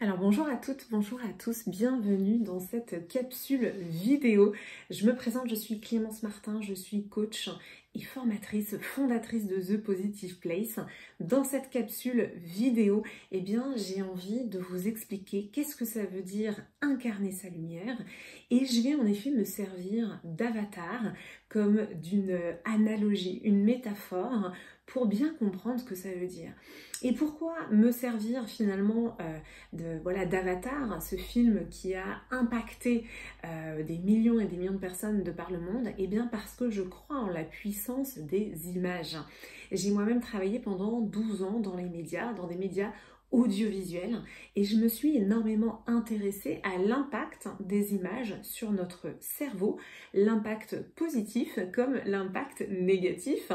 Alors bonjour à toutes, bonjour à tous, bienvenue dans cette capsule vidéo. Je me présente, je suis Clémence Martin, je suis coach et formatrice, fondatrice de The Positive Place. Dans cette capsule vidéo, j'ai envie de vous expliquer qu'est-ce que ça veut dire incarner sa lumière, et je vais en effet me servir d'avatar comme d'une analogie, une métaphore pour bien comprendre ce que ça veut dire. Et pourquoi me servir finalement d'Avatar, ce film qui a impacté des millions et des millions de personnes de par le monde? Eh bien parce que je crois en la puissance des images. J'ai moi-même travaillé pendant 12 ans dans les médias, dans des médias audiovisuels, et je me suis énormément intéressée à l'impact des images sur notre cerveau, l'impact positif comme l'impact négatif.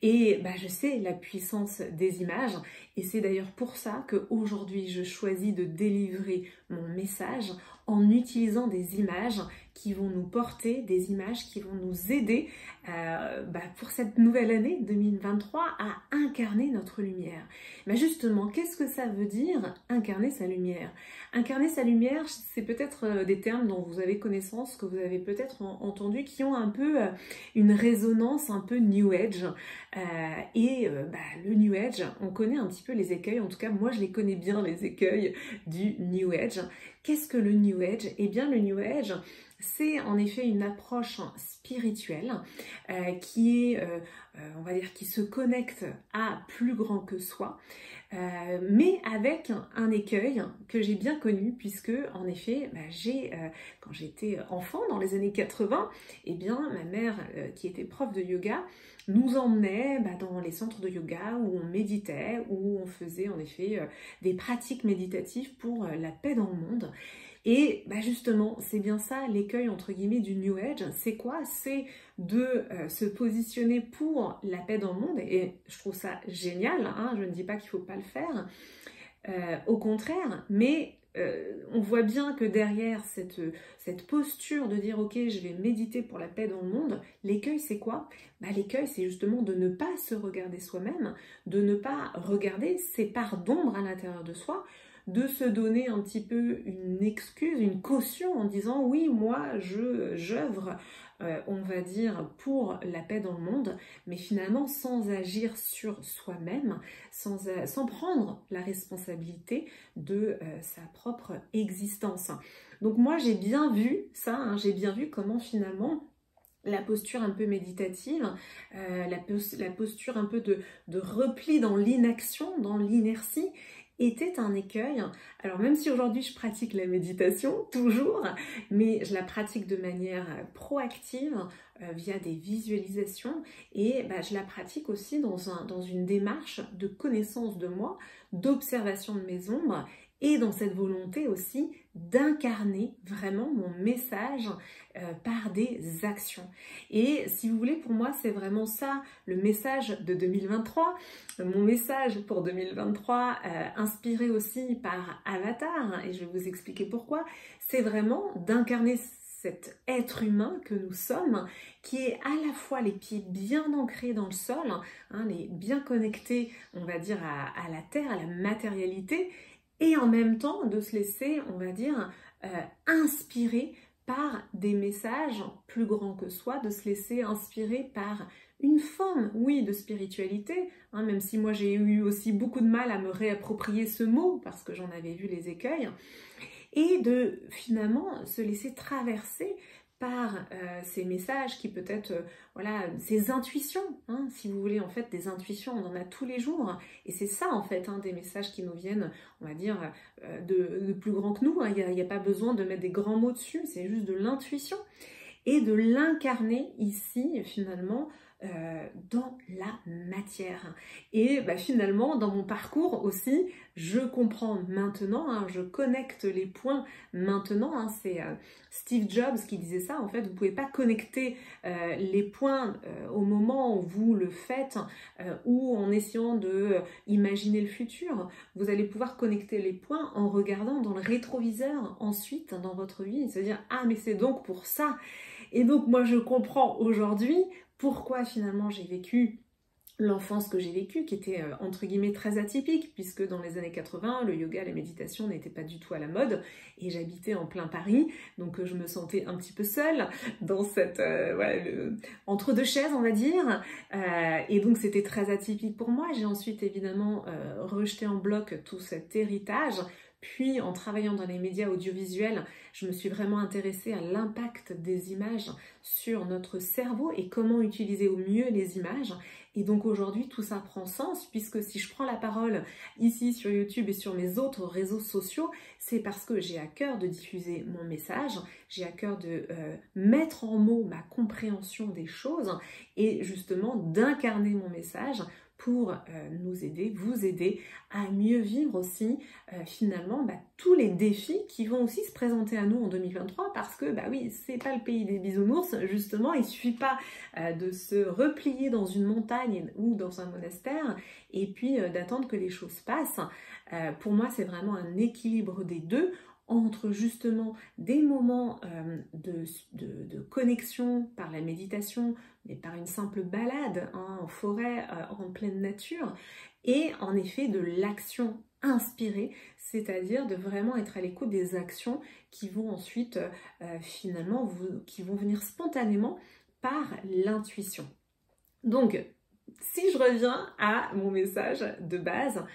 Et je sais la puissance des images, et c'est d'ailleurs pour ça qu'aujourd'hui je choisis de délivrer mon message en utilisant des images qui vont nous porter, des images qui vont nous aider pour cette nouvelle année 2023 à incarner notre lumière. Justement, qu'est-ce que ça veut dire incarner sa lumière? Incarner sa lumière, c'est peut-être des termes dont vous avez connaissance, que vous avez peut-être entendu, qui ont un peu une résonance un peu New Age. Le New Age, on connaît un petit peu les écueils, en tout cas moi je les connais bien, les écueils du New Age. Qu'est-ce que le New Age? Eh bien le New Age, c'est en effet une approche spirituelle qui est, on va dire, qui se connecte à plus grand que soi, mais avec un écueil que j'ai bien connu, puisque en effet, quand j'étais enfant dans les années 80, ma mère qui était prof de yoga nous emmenait dans les centres de yoga où on méditait, où on faisait en effet des pratiques méditatives pour la paix dans le monde. Et justement, c'est bien ça l'écueil entre guillemets du New Age. C'est quoi? C'est de se positionner pour la paix dans le monde, et je trouve ça génial, hein, je ne dis pas qu'il ne faut pas le faire, au contraire, mais on voit bien que derrière cette posture de dire ok, je vais méditer pour la paix dans le monde, l'écueil c'est quoi? L'écueil c'est justement de ne pas se regarder soi-même, de ne pas regarder ses parts d'ombre à l'intérieur de soi, de se donner un petit peu une excuse, une caution en disant oui, moi j'œuvre, on va dire, pour la paix dans le monde, mais finalement sans agir sur soi-même, sans prendre la responsabilité de sa propre existence. Donc moi j'ai bien vu ça, hein, j'ai bien vu comment finalement la posture un peu méditative, la posture un peu de repli dans l'inaction, dans l'inertie, était un écueil. Alors même si aujourd'hui je pratique la méditation, toujours, mais je la pratique de manière proactive, via des visualisations, et je la pratique aussi dans une démarche de connaissance de moi, d'observation de mes ombres, et dans cette volonté aussi d'incarner vraiment mon message par des actions. Et si vous voulez, pour moi, c'est vraiment ça le message de 2023. Mon message pour 2023, inspiré aussi par Avatar, et je vais vous expliquer pourquoi, c'est vraiment d'incarner cet être humain que nous sommes, qui est à la fois les pieds bien ancrés dans le sol, hein, bien connectés, on va dire, à la terre, à la matérialité, et en même temps de se laisser, on va dire, inspirer par des messages plus grands que soi, de se laisser inspirer par une forme, oui, de spiritualité, hein, même si moi j'ai eu aussi beaucoup de mal à me réapproprier ce mot, parce que j'en avais vu les écueils, et de finalement se laisser traverser par ces messages qui peut-être, ces intuitions, hein, si vous voulez, en fait, des intuitions, on en a tous les jours, et c'est ça, en fait, hein, des messages qui nous viennent, on va dire, de plus grand que nous, hein. Il n'y a pas besoin de mettre des grands mots dessus, c'est juste de l'intuition, et de l'incarner ici, finalement, dans la matière. Et finalement, dans mon parcours aussi, je comprends maintenant, hein, je connecte les points maintenant, hein, c'est Steve Jobs qui disait ça, en fait, vous ne pouvez pas connecter les points au moment où vous le faites, ou en essayant de imaginer le futur. Vous allez pouvoir connecter les points en regardant dans le rétroviseur ensuite dans votre vie, et se dire « Ah, mais c'est donc pour ça !» Et donc, moi, je comprends aujourd'hui pourquoi finalement j'ai vécu l'enfance que j'ai vécue, qui était entre guillemets très atypique, puisque dans les années 80, le yoga, la méditation n'étaient pas du tout à la mode, et j'habitais en plein Paris, donc je me sentais un petit peu seule dans cette voilà, entre deux chaises, on va dire, et donc c'était très atypique pour moi. J'ai ensuite évidemment rejeté en bloc tout cet héritage. Puis, en travaillant dans les médias audiovisuels, je me suis vraiment intéressée à l'impact des images sur notre cerveau et comment utiliser au mieux les images. Et donc aujourd'hui, tout ça prend sens, puisque si je prends la parole ici sur YouTube et sur mes autres réseaux sociaux, c'est parce que j'ai à cœur de diffuser mon message, j'ai à cœur de mettre en mots ma compréhension des choses et justement d'incarner mon message pour nous aider, vous aider à mieux vivre aussi finalement tous les défis qui vont aussi se présenter à nous en 2023, parce que oui, c'est pas le pays des bisounours, justement. Il suffit pas de se replier dans une montagne ou dans un monastère et puis d'attendre que les choses passent. Pour moi, c'est vraiment un équilibre des deux, entre justement des moments de connexion par la méditation, mais par une simple balade en forêt, en pleine nature, et en effet de l'action inspirée, c'est-à-dire de vraiment être à l'écoute des actions qui vont ensuite finalement, qui vont venir spontanément par l'intuition. Donc, si je reviens à mon message de base,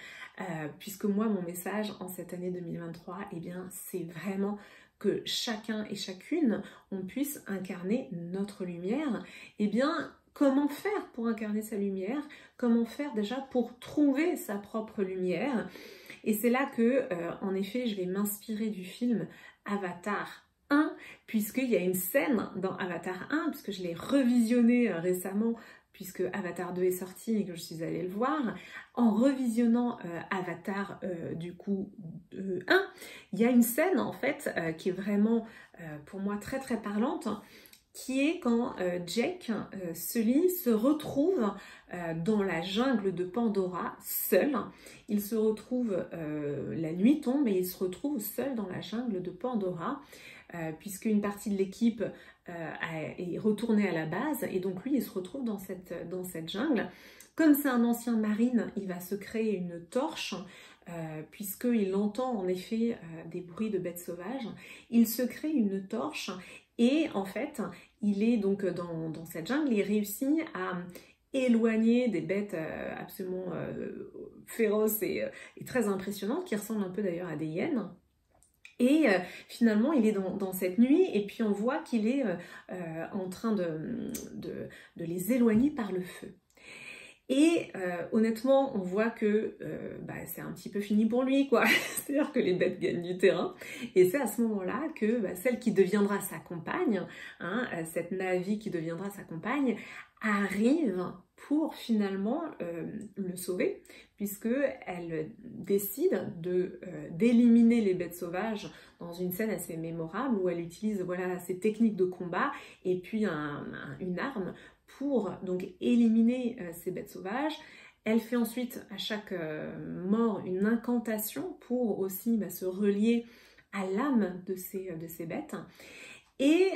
puisque moi, mon message en cette année 2023, eh bien, c'est vraiment que chacun et chacune, on puisse incarner notre lumière. Eh bien, comment faire pour incarner sa lumière? Comment faire déjà pour trouver sa propre lumière? Et c'est là que, en effet, je vais m'inspirer du film Avatar 1, puisqu'il y a une scène dans Avatar 1, puisque je l'ai revisionné récemment, puisque Avatar 2 est sorti et que je suis allée le voir. En revisionnant Avatar du coup 1, il y a une scène en fait qui est vraiment pour moi très très parlante, qui est quand Jake Sully se retrouve dans la jungle de Pandora seul. Il se retrouve, la nuit tombe et il se retrouve seul dans la jungle de Pandora, puisque une partie de l'équipe est retournée à la base, et donc lui il se retrouve dans cette jungle. Comme c'est un ancien marine, il va se créer une torche, puisqu'il entend en effet des bruits de bêtes sauvages. Il se crée une torche et en fait il est donc dans cette jungle, il réussit à éloigner des bêtes absolument féroces et très impressionnantes, qui ressemblent un peu d'ailleurs à des hyènes. Et finalement, il est dans cette nuit, et puis on voit qu'il est en train de les éloigner par le feu. Et honnêtement, on voit que c'est un petit peu fini pour lui, quoi. C'est-à-dire que les bêtes gagnent du terrain. Et c'est à ce moment-là que celle qui deviendra sa compagne, hein, cette Na'vi qui deviendra sa compagne, arrive pour finalement le sauver, puisqu'elle décide d'éliminer les bêtes sauvages dans une scène assez mémorable où elle utilise ses techniques de combat et puis une arme pour donc éliminer ces bêtes sauvages. Elle fait ensuite à chaque mort une incantation pour aussi se relier à l'âme de ces bêtes. Et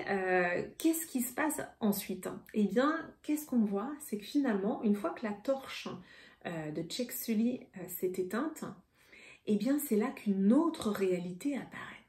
qu'est-ce qui se passe ensuite? Eh bien, qu'est-ce qu'on voit? C'est que finalement, une fois que la torche de Jake Sully s'est éteinte, eh bien c'est là qu'une autre réalité apparaît.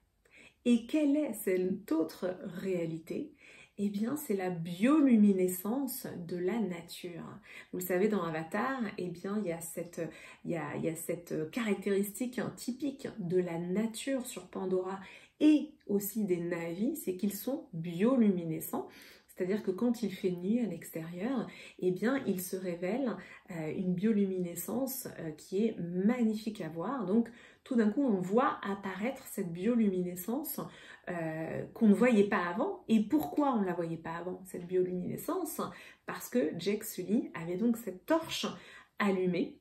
Et quelle est cette autre réalité? Eh bien, c'est la bioluminescence de la nature. Vous le savez, dans Avatar, eh bien, il y a cette caractéristique typique de la nature sur Pandora et aussi des Na'vi, c'est qu'ils sont bioluminescents. C'est-à-dire que quand il fait nuit à l'extérieur, eh bien, il se révèle une bioluminescence qui est magnifique à voir. Donc, tout d'un coup, on voit apparaître cette bioluminescence qu'on ne voyait pas avant. Et pourquoi on ne la voyait pas avant, cette bioluminescence? Parce que Jake Sully avait donc cette torche allumée.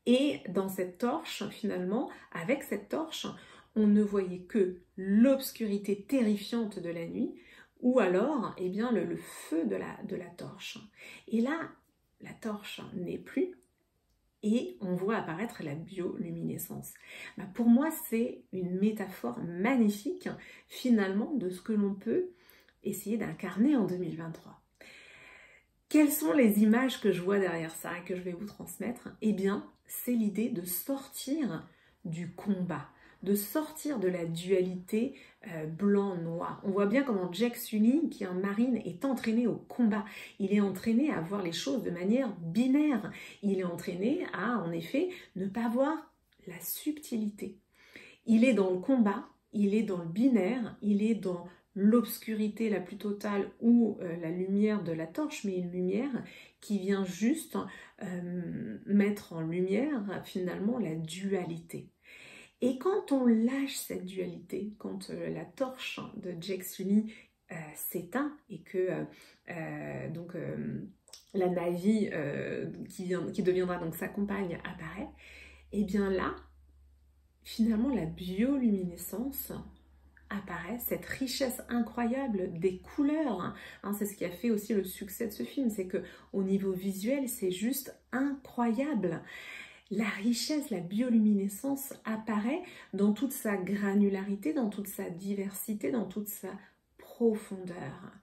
Et dans cette torche, finalement, avec cette torche, on ne voyait que l'obscurité terrifiante de la nuit, ou alors eh bien, le feu de la torche. Et là, la torche n'est plus, et on voit apparaître la bioluminescence. Pour moi, c'est une métaphore magnifique, finalement, de ce que l'on peut essayer d'incarner en 2023. Quelles sont les images que je vois derrière ça et que je vais vous transmettre? Eh bien, c'est l'idée de sortir du combat, de sortir de la dualité blanc-noir. On voit bien comment Jack Sully, qui est un marine, est entraîné au combat. Il est entraîné à voir les choses de manière binaire. Il est entraîné à, en effet, ne pas voir la subtilité. Il est dans le combat, il est dans le binaire, il est dans l'obscurité la plus totale ou la lumière de la torche, mais une lumière qui vient juste mettre en lumière finalement la dualité. Et quand on lâche cette dualité, quand la torche de Jack Sully s'éteint et que la Na'vi qui deviendra donc sa compagne apparaît, et bien là, finalement la bioluminescence apparaît, cette richesse incroyable des couleurs. Hein, c'est ce qui a fait aussi le succès de ce film, c'est que au niveau visuel, c'est juste incroyable. La richesse, la bioluminescence apparaît dans toute sa granularité, dans toute sa diversité, dans toute sa profondeur.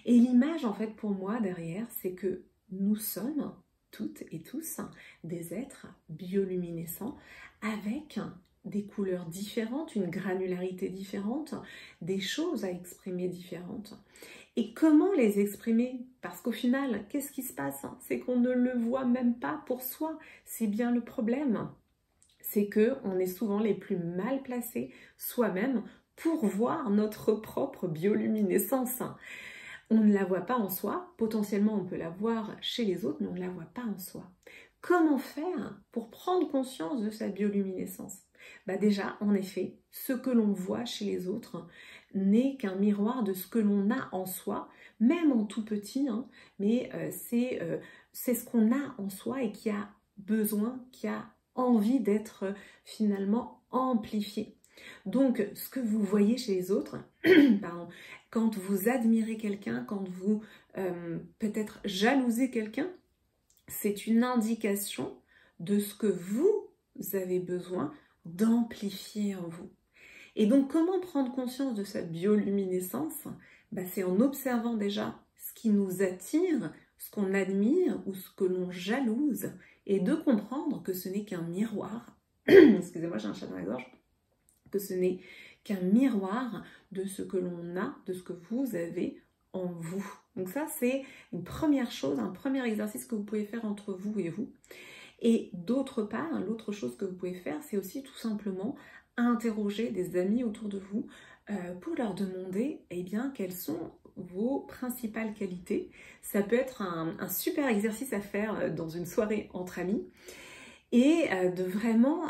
Et l'image, en fait, pour moi, derrière, c'est que nous sommes toutes et tous des êtres bioluminescents avec des couleurs différentes, une granularité différente, des choses à exprimer différentes. Et comment les exprimer? Parce qu'au final, qu'est-ce qui se passe? C'est qu'on ne le voit même pas pour soi. C'est bien le problème. C'est qu'on est souvent les plus mal placés soi-même pour voir notre propre bioluminescence. On ne la voit pas en soi. Potentiellement, on peut la voir chez les autres, mais on ne la voit pas en soi. Comment faire pour prendre conscience de sa bioluminescence? Bah déjà, en effet, ce que l'on voit chez les autres n'est qu'un miroir de ce que l'on a en soi, même en tout petit, hein, mais c'est ce qu'on a en soi et qui a besoin, qui a envie d'être finalement amplifié. Donc, ce que vous voyez chez les autres, pardon, quand vous admirez quelqu'un, quand vous peut-être jalousez quelqu'un, c'est une indication de ce que vous avez besoin d'amplifier en vous. Et donc, comment prendre conscience de cette bioluminescence? C'est en observant déjà ce qui nous attire, ce qu'on admire ou ce que l'on jalouse, et de comprendre que ce n'est qu'un miroir. Excusez-moi, j'ai un chat dans la gorge. Que ce n'est qu'un miroir de ce que l'on a, de ce que vous avez en vous. Donc ça, c'est une première chose, un premier exercice que vous pouvez faire entre vous et vous. Et d'autre part, l'autre chose que vous pouvez faire, c'est aussi tout simplement interroger des amis autour de vous pour leur demander quelles sont vos principales qualités. Ça peut être un super exercice à faire dans une soirée entre amis et de vraiment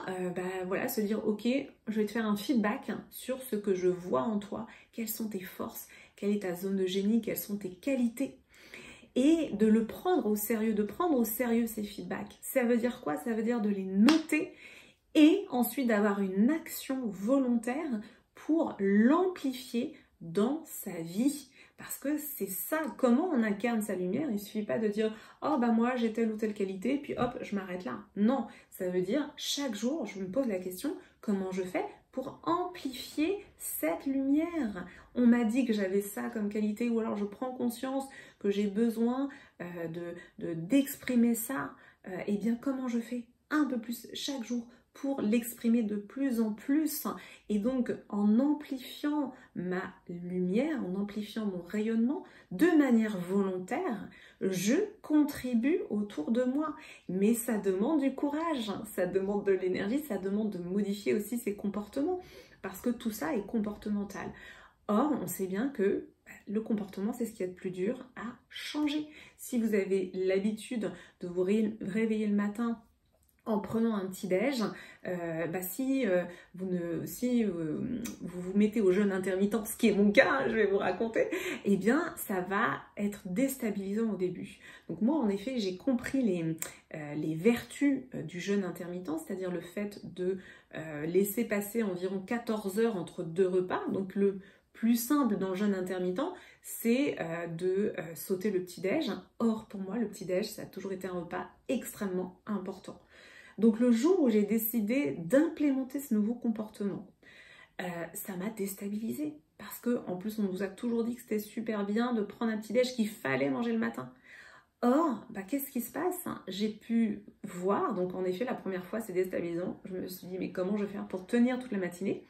se dire ok, je vais te faire un feedback sur ce que je vois en toi, quelles sont tes forces, quelle est ta zone de génie, quelles sont tes qualités. Et de le prendre au sérieux, de prendre au sérieux ces feedbacks. Ça veut dire quoi? Ça veut dire de les noter et ensuite d'avoir une action volontaire pour l'amplifier dans sa vie. Parce que c'est ça, comment on incarne sa lumière. Il ne suffit pas de dire « Oh moi j'ai telle ou telle qualité, puis hop, je m'arrête là ». Non, ça veut dire chaque jour, je me pose la question « Comment je fais pour amplifier cette lumière ?» On m'a dit que j'avais ça comme qualité, ou alors je prends conscience que j'ai besoin d'exprimer ça. Comment je fais un peu plus chaque jour pour l'exprimer de plus en plus, et donc en amplifiant ma lumière, en amplifiant mon rayonnement de manière volontaire, je contribue autour de moi. Mais ça demande du courage, ça demande de l'énergie, ça demande de modifier aussi ses comportements, parce que tout ça est comportemental. Or, on sait bien que le comportement, c'est ce qu'il y a de plus dur à changer. Si vous avez l'habitude de vous réveiller le matin en prenant un petit déj, si vous vous mettez au jeûne intermittent, ce qui est mon cas, je vais vous raconter, ça va être déstabilisant au début. Donc moi, en effet, j'ai compris les vertus du jeûne intermittent, c'est-à-dire le fait de laisser passer environ 14 heures entre deux repas. Donc le plus simple dans le jeûne intermittent, c'est de sauter le petit-déj. Or, pour moi, le petit-déj, ça a toujours été un repas extrêmement important. Donc le jour où j'ai décidé d'implémenter ce nouveau comportement, ça m'a déstabilisée. Parce qu'en plus, on nous a toujours dit que c'était super bien de prendre un petit-déj, qu'il fallait manger le matin. Or, qu'est-ce qui se passe? J'ai pu voir, donc en effet, la première fois, c'est déstabilisant. Je me suis dit, mais comment je vais faire pour tenir toute la matinée?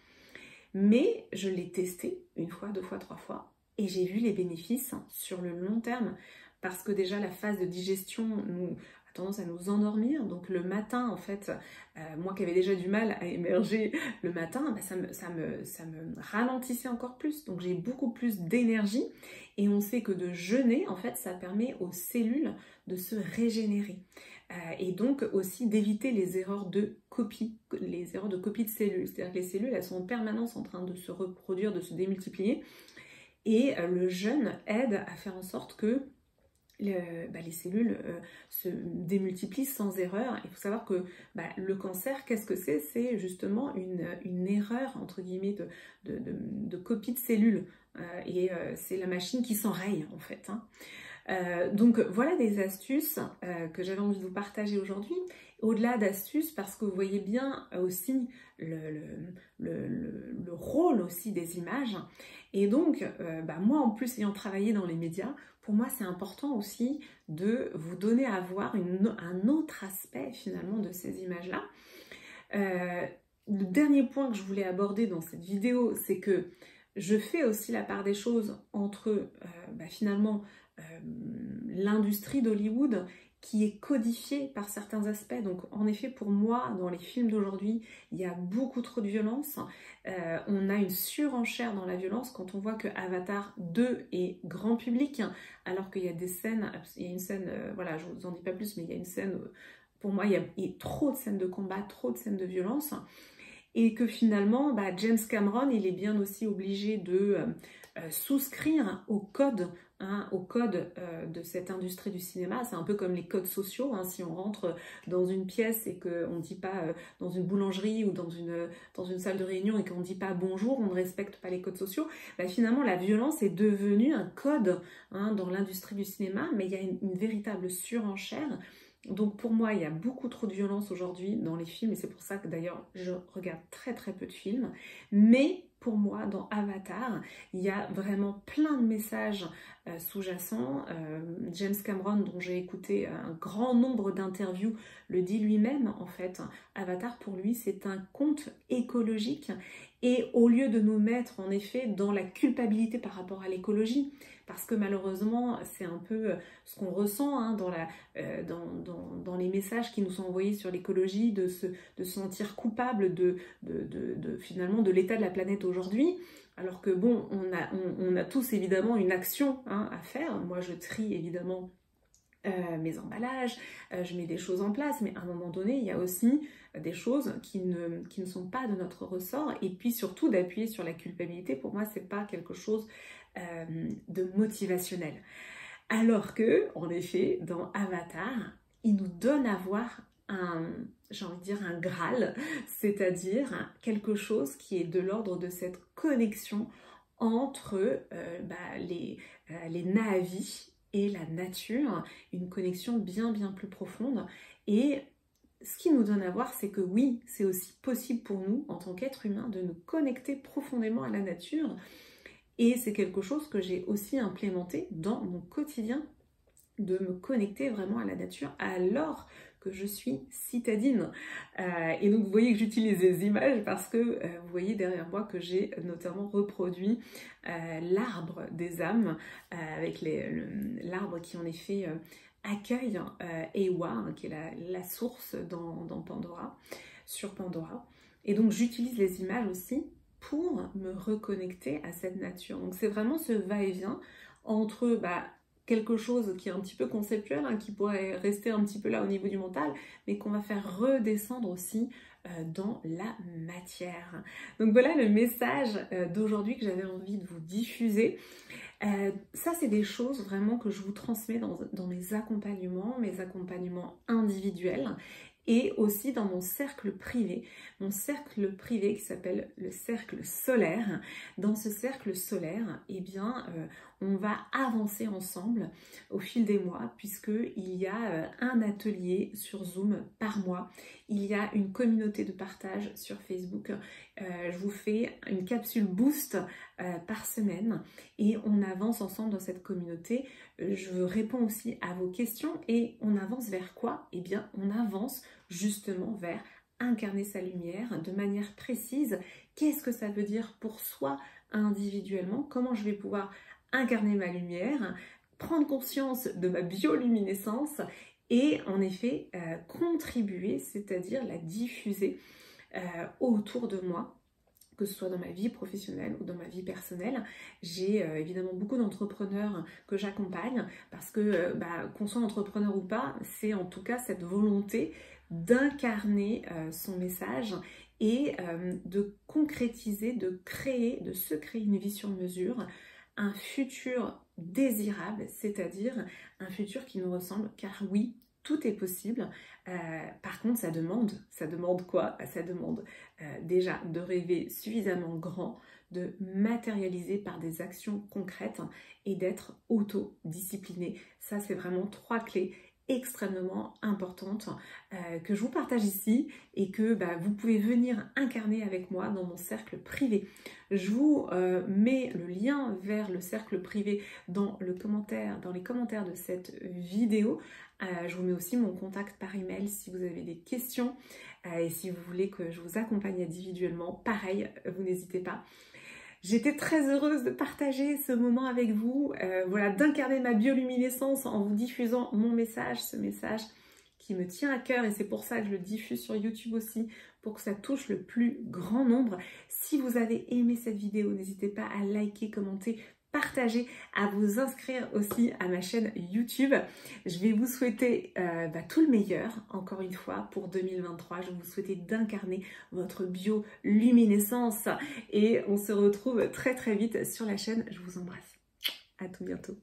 Mais je l'ai testé une fois, deux fois, trois fois, et j'ai vu les bénéfices sur le long terme, parce que déjà la phase de digestion a tendance à nous endormir, donc le matin, en fait, moi qui avais déjà du mal à émerger le matin, ça me ralentissait encore plus, donc j'ai beaucoup plus d'énergie, et on sait que de jeûner, en fait, ça permet aux cellules de se régénérer. Et donc aussi d'éviter les erreurs de copie, de cellules. C'est-à-dire que les cellules, elles sont en permanence en train de se reproduire, de se démultiplier. Et le jeûne aide à faire en sorte que les cellules se démultiplient sans erreur. Il faut savoir que le cancer, qu'est-ce que c'est? C'est justement une erreur, entre guillemets, de copie de cellules. C'est la machine qui s'enraye, en fait. Donc voilà des astuces que j'avais envie de vous partager aujourd'hui. Au-delà d'astuces, parce que vous voyez bien aussi le rôle aussi des images. Et donc, moi en plus ayant travaillé dans les médias, pour moi c'est important aussi de vous donner à voir un autre aspect finalement de ces images-là. Le dernier point que je voulais aborder dans cette vidéo, c'est que je fais aussi la part des choses entre finalement l'industrie d'Hollywood qui est codifiée par certains aspects. Donc en effet, pour moi, dans les films d'aujourd'hui, il y a beaucoup trop de violence. On a une surenchère dans la violence quand on voit que Avatar 2 est grand public, alors qu'il y a des scènes, il y a une scène, voilà, je vous en dis pas plus, mais il y a une scène, pour moi, il y a trop de scènes de combat, trop de scènes de violence. Et que finalement, James Cameron, il est bien aussi obligé de souscrire au code de cette industrie du cinéma. C'est un peu comme les codes sociaux. Si on rentre dans une pièce et qu'on ne dit pas, dans une boulangerie ou dans une salle de réunion et qu'on ne dit pas bonjour, on ne respecte pas les codes sociaux, finalement la violence est devenue un code dans l'industrie du cinéma, mais il y a une véritable surenchère. Donc pour moi, il y a beaucoup trop de violence aujourd'hui dans les films, et c'est pour ça que d'ailleurs je regarde très très peu de films. Mais pour moi, dans Avatar, il y a vraiment plein de messages sous-jacents. James Cameron, dont j'ai écouté un grand nombre d'interviews, le dit lui-même en fait. Avatar, pour lui, c'est un conte écologique. Et au lieu de nous mettre en effet dans la culpabilité par rapport à l'écologie, parce que malheureusement c'est un peu ce qu'on ressent dans les messages qui nous sont envoyés sur l'écologie, de se sentir coupable finalement de l'état de la planète aujourd'hui, alors que bon, on a tous évidemment une action à faire. Moi je trie évidemment mes emballages, je mets des choses en place, mais à un moment donné, il y a aussi des choses qui ne sont pas de notre ressort, et puis surtout d'appuyer sur la culpabilité, pour moi, c'est pas quelque chose de motivationnel. Alors que, en effet, dans Avatar, il nous donne à voir j'ai envie de dire un Graal, c'est-à-dire quelque chose qui est de l'ordre de cette connexion entre les Na'vi et la nature, une connexion bien plus profonde. Et ce qui nous donne à voir, c'est que oui, c'est aussi possible pour nous, en tant qu'êtres humains, de nous connecter profondément à la nature. Et c'est quelque chose que j'ai aussi implémenté dans mon quotidien, de me connecter vraiment à la nature alors que je suis citadine. Et donc vous voyez que j'utilise les images parce que vous voyez derrière moi que j'ai notamment reproduit l'arbre des âmes, avec l'arbre qui en effet accueille Eywa, qui est la source dans Pandora, sur Pandora. Et donc j'utilise les images aussi pour me reconnecter à cette nature. Donc c'est vraiment ce va-et-vient entre quelque chose qui est un petit peu conceptuel, qui pourrait rester un petit peu là au niveau du mental, mais qu'on va faire redescendre aussi dans la matière. Donc voilà le message d'aujourd'hui que j'avais envie de vous diffuser. Ça, c'est des choses vraiment que je vous transmets dans mes accompagnements individuels, et aussi dans mon cercle privé qui s'appelle le cercle solaire. Dans ce cercle solaire, on va avancer ensemble au fil des mois, puisqu'il y a un atelier sur Zoom par mois, il y a une communauté de partage sur Facebook, Je vous fais une capsule boost par semaine et on avance ensemble dans cette communauté. Je réponds aussi à vos questions et on avance vers quoi? Eh bien, on avance justement vers incarner sa lumière de manière précise. Qu'est-ce que ça veut dire pour soi individuellement? Comment je vais pouvoir incarner ma lumière, prendre conscience de ma bioluminescence et en effet contribuer, c'est-à-dire la diffuser autour de moi, que ce soit dans ma vie professionnelle ou dans ma vie personnelle. J'ai évidemment beaucoup d'entrepreneurs que j'accompagne parce que qu'on soit entrepreneur ou pas, c'est en tout cas cette volonté d'incarner son message et de concrétiser, de se créer une vie sur mesure, un futur désirable, c'est-à-dire un futur qui nous ressemble, car oui, tout est possible. Par contre, ça demande quoi? Ça demande déjà de rêver suffisamment grand, de matérialiser par des actions concrètes et d'être autodiscipliné. Ça, c'est vraiment 3 clés extrêmement importantes que je vous partage ici et que vous pouvez venir incarner avec moi dans mon cercle privé. Je vous mets le lien vers le cercle privé dans les commentaires de cette vidéo. Je vous mets aussi mon contact par email si vous avez des questions et si vous voulez que je vous accompagne individuellement. Pareil, vous n'hésitez pas. J'étais très heureuse de partager ce moment avec vous, voilà, d'incarner ma bioluminescence en vous diffusant mon message, ce message qui me tient à cœur et c'est pour ça que je le diffuse sur YouTube aussi, pour que ça touche le plus grand nombre. Si vous avez aimé cette vidéo, n'hésitez pas à liker, commenter, partager, à vous inscrire aussi à ma chaîne YouTube. Je vais vous souhaiter tout le meilleur, encore une fois, pour 2023. Je vais vous souhaiter d'incarner votre bioluminescence et on se retrouve très très vite sur la chaîne. Je vous embrasse. À tout bientôt.